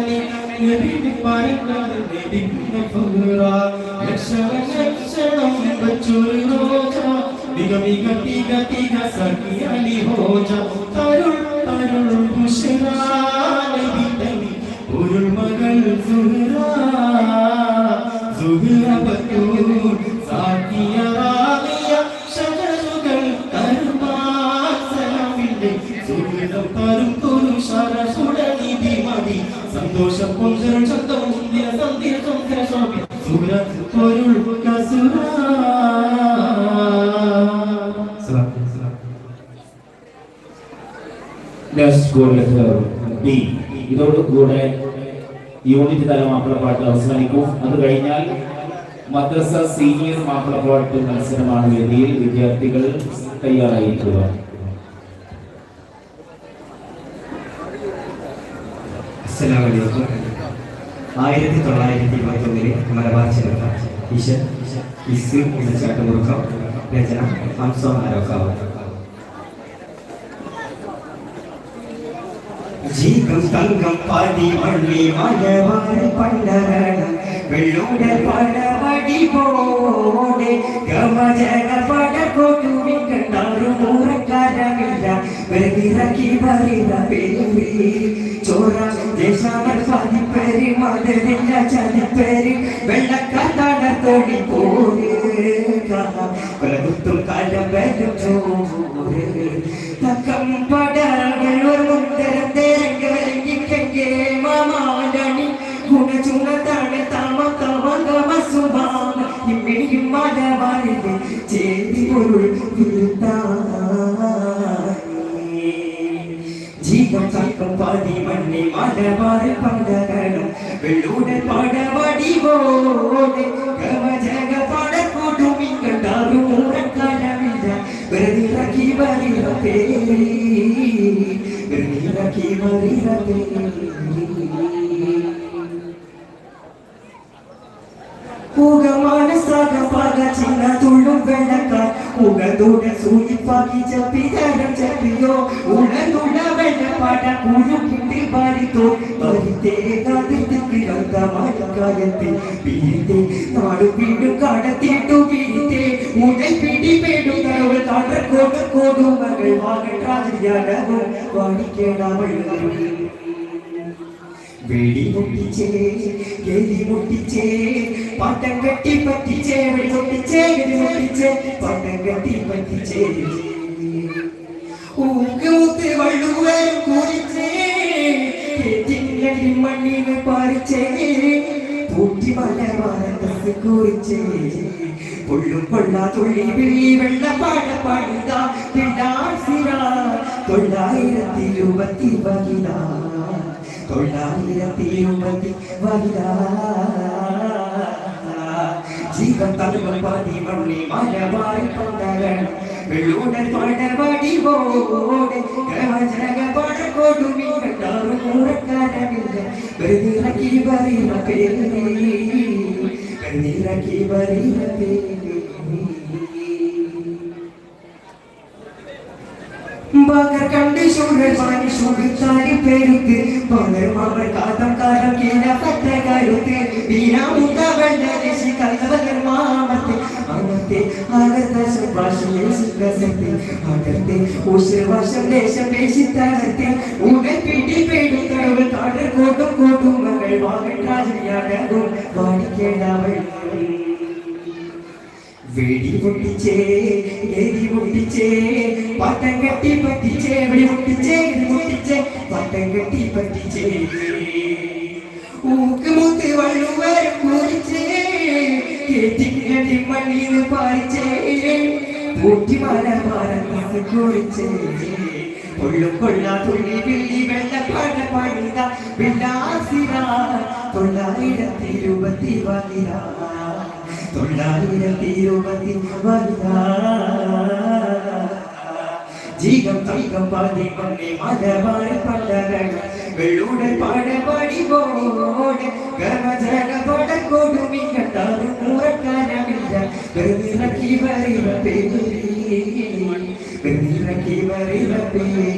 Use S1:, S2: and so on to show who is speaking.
S1: നബിയുടെ പാരങ്ങൾ നബിക്കുന്ന ഫഹ്റ ലക്ഷണം ബച്ചൊരു റോജ മിക മിക തിക തിക സഖിയലി ഹോജ തരുൾ തരുൾ ബുശ്ര നബി തനി ഒരു മകൾ സുഹ്റ സുഹ്റ ബത്തൂർ സാക്കിയ റാദിയ ഷജറുകൾ തരുമാസലമിന്റെ സുഹൃതം തരും കുരുഷര സുടനി ബിമതി സന്തോഷം പൊഞ്ചരം ശബ്ദം മുന്തിര സന്ധിര ചന്ദ്ര ശോഭ സുര പൊരുൾ കസുര
S2: ഇതോടുകൂടെ യൂണിറ്റ് തല മാപ്പിളപ്പാട്ട് അവസാനിക്കും. അത് കഴിഞ്ഞാൽ മദ്രസ സീനിയർ മാപ്പിളപ്പാട്ട് മത്സരമാണ് വേദിയിൽ. വിദ്യാർത്ഥികൾ തയ്യാറായിരിക്കുക.
S3: അസ്സലാമു അലൈക്കും. 1921 മലബാർ ചിലക്ക ഇസ് എന്ന ചാട്ടുമുറുക്കം രചന ഹംസം ആരോക്കാവ്. ജീകം തങ്കം പാടി മള്ളി മലബാർ പണ്ടരണം വെള്ളൂടെ പടവടി പോടെ ഗമജന പടകൊട്ടുമി കണ്ടാറു മൂറക്കാരമില്ല വെറുതിറക്കി വരിക പേരി ചോറ ദേശാമർ പതിപ്പേരി മധുരില്ല ചതിപ്പേരി വെള്ളക്കാത്താട തോടി പോരെ കൊലകുത്തും കാലം വരും ചോറ് തക്കം പടകൾ ഒരു മുന്തരം തേരങ്ക വലിക്കേ മാമാലണി ഗുണചുണത്താണ് താമ തമ ഗമ സുഭാമ ഇമ്മിടിയും മലവാരിലെ ചേരി പൊരുൾ ജീവം തക്കം പാതി മണ്ണി മലവാറി പണ്ടകണം വെള്ളൂടെ പടവടി പോടെ ഗമജക പടക്കൂട്ടുമി കണ്ടാറു മൂറക്കാലമില്ല വെറുതിറക്കി വരിക പേരി വെറുതിറക്കി വരിക പേരി ചിന്ന തുള്ളും വെള്ളക്കാർ ഉടതൂടെ സൂചിപ്പാക്കി ചപ്പിതരം ചപ്പിയോ ഉടനുള്ള വെള്ളപ്പാട കുഴുക്കിട്ട് പാരിത്തോ പരിത്തേ കാതിർത്തിറந்த മഴക്കാലത്തിൽ പിരിത്തേ നാടു വീണ്ടും കടത്തിട്ടു പിരിത്തേ ഉടൽ പിടി പേടും തരവൾ കാട്ടക്കോട് കൊടുമകൾ വാഗട്രാജയാടവും വാടിക്കേടാവൾ വെടി മുട്ടിച്ചേ ഗതി മുട്ടിച്ചേ പാട്ടം കെട്ടി പറ്റിച്ചേ വെടി മുട്ടിച്ചേ ഗതി മുട്ടിച്ചേ പാട്ടം കെട്ടി പറ്റിച്ചേ ഊക്ക് വള്ളുവരും കുറിച്ചേ കേട്ടിങ്ങടി മണ്ണിന് പാറിച്ചേ പൂട്ടി മലവാരത്ത് കുറിച്ചേ പൊള്ളും കൊള്ളാ തുള്ളി വിളി വെള്ളപ്പാട പാടുക പിള്ളാസിരാ 920 ജീവൻ തലവൻ പാടി മണ്ണി മലവാറി പണ്ടകണം വെള്ളൂടൽ പടവടി പോടെ ഗമജക പടക്കൊടുമി കണ്ടാറു മൂറക്കാരമില്ല വെറുതിറക്കി വരിക പേരി വെറുതിറക്കി വരിക പേരി മകർ കണ്ട് ശൂരൻ പാടി ശൂടിത്താടി പെരുത്ത് പകർമകൾ കാതം കാലം കീഴ പറ്റ കരുത്ത് വീരാമുഖ വെള്ളരശി കൽവകർ മാമത്തെ അന്നത്തെ ആകർത്ത ഭാഷയെ സുഖസത്തെ അകത്തെ ഉഷവാസം ദേശം പേശിത്തരത്തെ ഉടൽ പിടി പേടും കടവ് കാടർ കോട്ടും കോട്ടും മകൾ വാഗട്രാജയാടവും വാടിക്കേണ്ടവൾ വെടി പൊട്ടിച്ചേ എരി പൊട്ടിച്ചേ പാട്ടം കെട്ടി പറ്റിച്ചേ വെടി പൊട്ടിച്ചേ എരി പൊട്ടിച്ചേ പാട്ടം കെട്ടി പറ്റിച്ചേ ഊക്ക് മൂത്ത് വള്ളുവരും കുറിച്ചേ കേട്ടിങ്ങടി മണ്ണിന് പാറിച്ചേ പൂട്ടി മലമാരത്ത് കുറിച്ചേ പൊള്ളും കൊള്ളാ തുള്ളി വിള്ളി വെള്ളപ്പാട പാടിത വിലാസിര 920 ജീവം തൈകം പാതി പണ്ണി മലവാറി പണ്ടകണം വെള്ളൂടൽ പാടപാടി പോടെ ഗമജക പടക്കൊടുമി കണ്ടാറു മൂറക്കാരമില്ല വെറുതിറക്കി വരിക പേരി വെറുതിറക്കി വരിക പേരി